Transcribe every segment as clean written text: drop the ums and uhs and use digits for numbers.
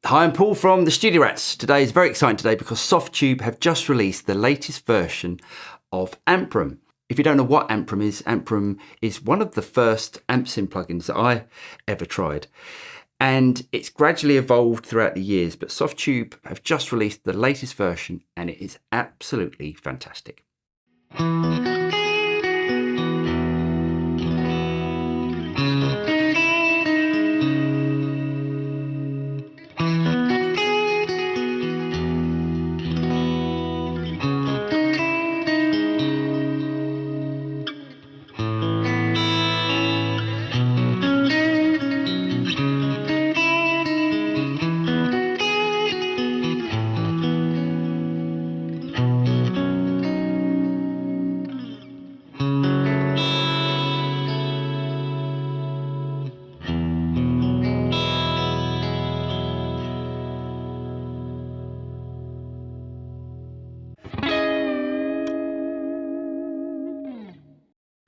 Hi, I'm Paul from the Studio Rats. Today is very exciting today because Softube have just released the latest version of Amprum. If you don't know what Amprum is one of the first AmpSyn plugins that I ever tried. And it's gradually evolved throughout the years, but Softube have just released the latest version and it is absolutely fantastic.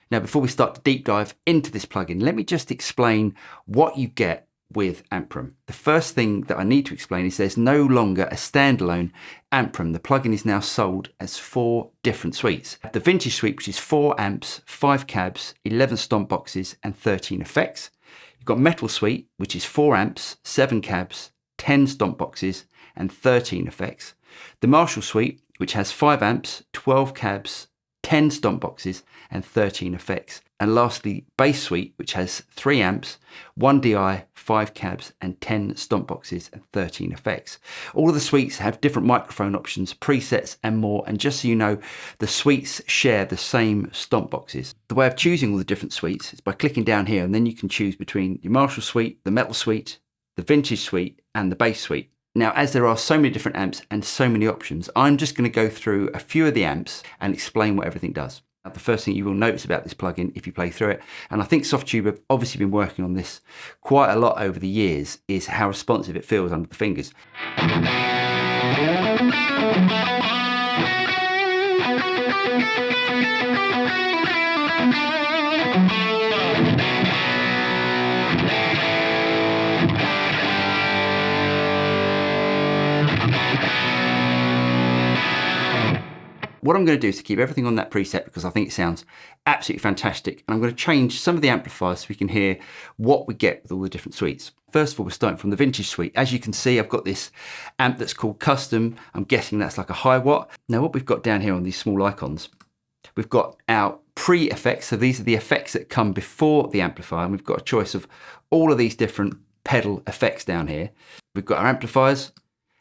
Now, before we start to deep dive into this plugin, let me just explain what you get with Amprum. The first thing that I need to explain is there's no longer a standalone Amprum. The plugin is now sold as 4 different suites. The Vintage suite, which is 4 amps, 5 cabs, 11 stomp boxes, and 13 effects. You've got Metal suite, which is 4 amps, 7 cabs, 10 stomp boxes, and 13 effects. The Marshall suite, which has 5 amps, 12 cabs, 10 stomp boxes and 13 effects. And lastly, Bass suite, which has 3 amps, 1 DI, 5 cabs and 10 stomp boxes and 13 effects. All of the suites have different microphone options, presets and more. And just so you know, the suites share the same stomp boxes. The way of choosing all the different suites is by clicking down here, and then you can choose between your Marshall suite, the Metal suite, the Vintage suite and the Bass suite. Now, as there are so many different amps and so many options, I'm just going to go through a few of the amps and explain what everything does. Now, the first thing you will notice about this plugin, if you play through it, and I think Softube have obviously been working on this quite a lot over the years, is how responsive it feels under the fingers. What I'm going to do is to keep everything on that preset because I think it sounds absolutely fantastic. And I'm going to change some of the amplifiers so we can hear what we get with all the different suites. First of all, we're starting from the Vintage suite. As you can see, I've got this amp that's called Custom. I'm guessing that's like a high watt. Now, what we've got down here on these small icons, we've got our pre-effects. So these are the effects that come before the amplifier. And we've got a choice of all of these different pedal effects down here. We've got our amplifiers,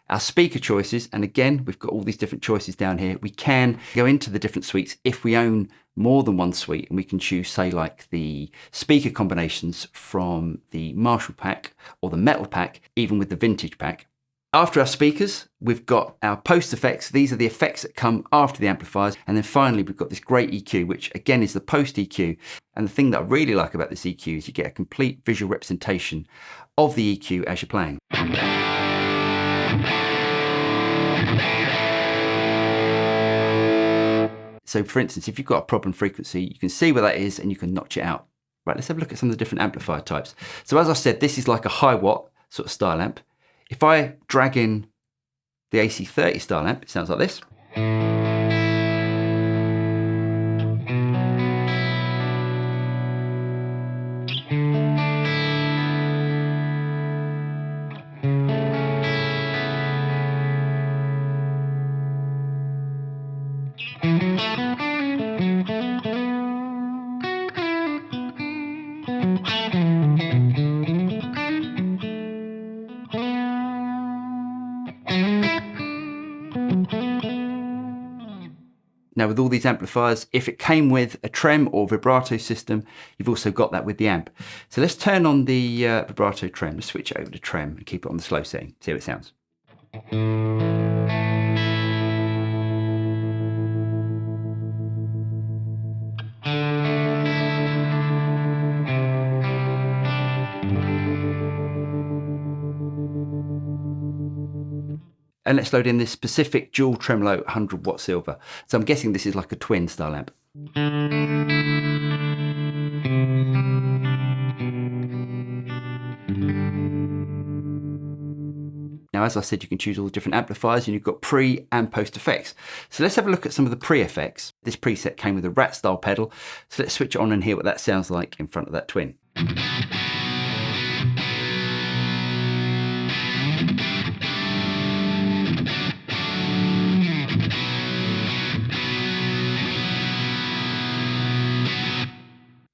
our speaker choices, and again, we've got all these different choices down here. We can go into the different suites if we own more than one suite, and we can choose, say, like the speaker combinations from the Marshall pack or the Metal pack, even with the Vintage pack. After our speakers, we've got our post effects. These are the effects that come after the amplifiers. And then finally, we've got this great EQ, which again is the post EQ. And the thing that I really like about this EQ is you get a complete visual representation of the EQ as you're playing. So for instance, if you've got a problem frequency, you can see where that is and you can notch it out. Right, let's have a look at some of the different amplifier types. So as I said, this is like a high watt sort of style amp. If I drag in the AC30 style amp, it sounds like this. Now, with all these amplifiers, if it came with a trem or vibrato system, you've also got that with the amp. So let's turn on the vibrato trem. Let's switch it over to trem and keep it on the slow setting. See how it sounds. And let's load in this specific dual tremolo 100 watt silver. So I'm guessing this is like a twin style amp. Now Now, as I said, you can choose all the different amplifiers, and you've got pre and post effects. So let's have a look at some of the pre effects. This preset came with a rat style pedal. So let's switch it on and hear what that sounds like in front of that twin.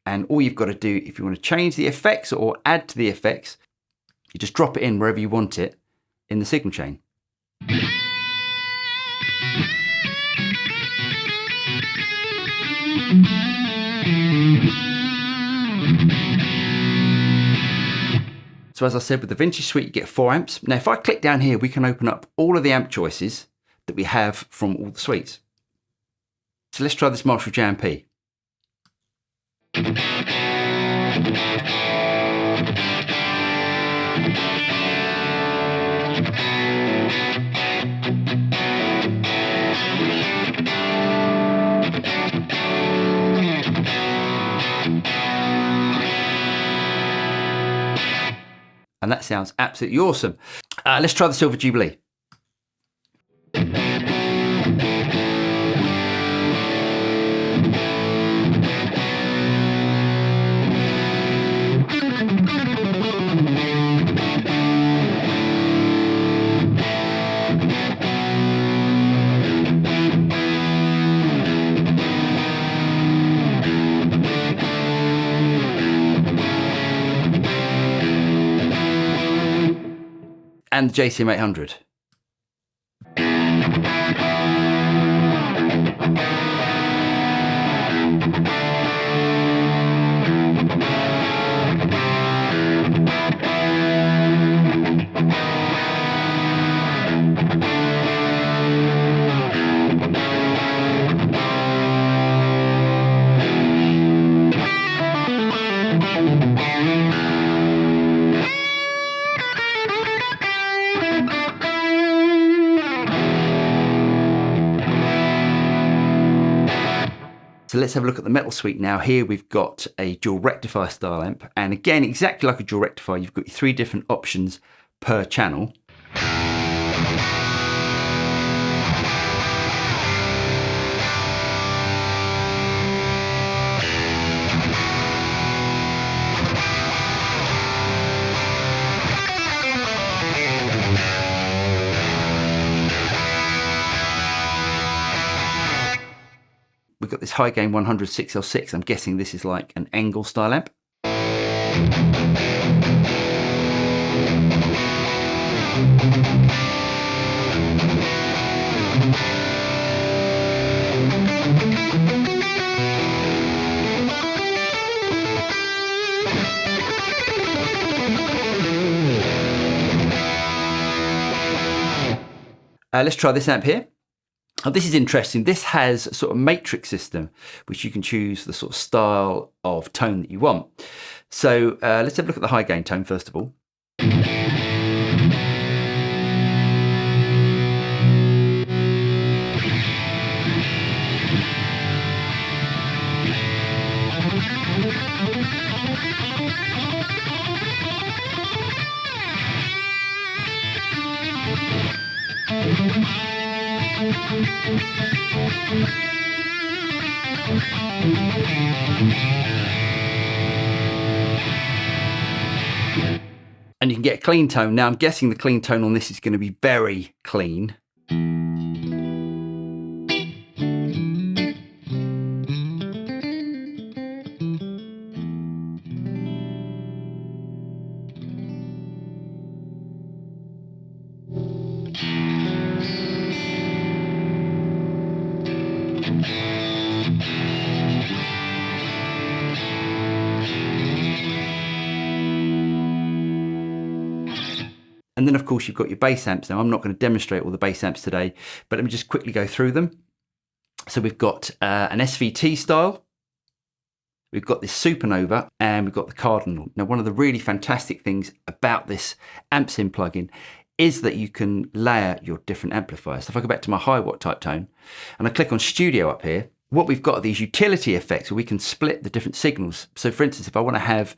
And all you've got to do, if you want to change the effects or add to the effects, you just drop it in wherever you want it in the signal chain. So as I said, with the Vintage Suite, you get 4 amps. Now, if I click down here, we can open up all of the amp choices that we have from all the suites. So let's try this Marshall JMP. And that sounds absolutely awesome. Let's try the Silver Jubilee. And the JCM 800. So let's have a look at the Metal Suite now. Here we've got a dual rectifier style amp. And again, exactly like a dual rectifier, you've got your 3 different options per channel. We've got this high gain 100 6L6. I'm guessing this is like an angle style amp. Let's try this amp here. Oh, this is interesting. This has a sort of matrix system, which you can choose the sort of style of tone that you want. So let's have a look at the high gain tone first of all. And you can get a clean tone. Now I'm guessing the clean tone on this is going to be very clean. And then of course you've got your bass amps. Now I'm not going to demonstrate all the bass amps today, but let me just quickly go through them. So we've got an SVT style, we've got this Supernova, and we've got the Cardinal. Now one of the really fantastic things about this AmpSim plugin is that you can layer your different amplifiers. So if I go back to my high watt type tone and I click on Studio up here, what we've got are these utility effects where we can split the different signals. So for instance, if I want to have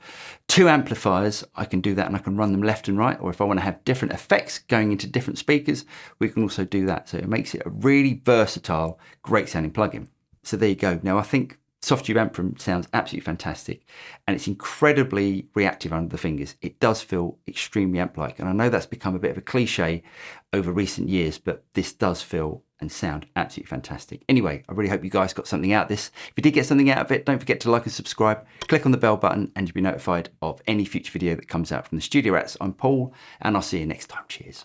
2 amplifiers, I can do that and I can run them left and right. Or if I want to have different effects going into different speakers, we can also do that. So it makes it a really versatile, great sounding plugin. So there you go. Now I think Softube Amprum sounds absolutely fantastic and it's incredibly reactive under the fingers. It does feel extremely amp-like, and I know that's become a bit of a cliche over recent years, but this does feel and sound absolutely fantastic. Anyway, I really hope you guys got something out of this. If you did get something out of it, don't forget to like and subscribe, click on the bell button and you'll be notified of any future video that comes out from the Studio Rats. I'm Paul and I'll see you next time. Cheers.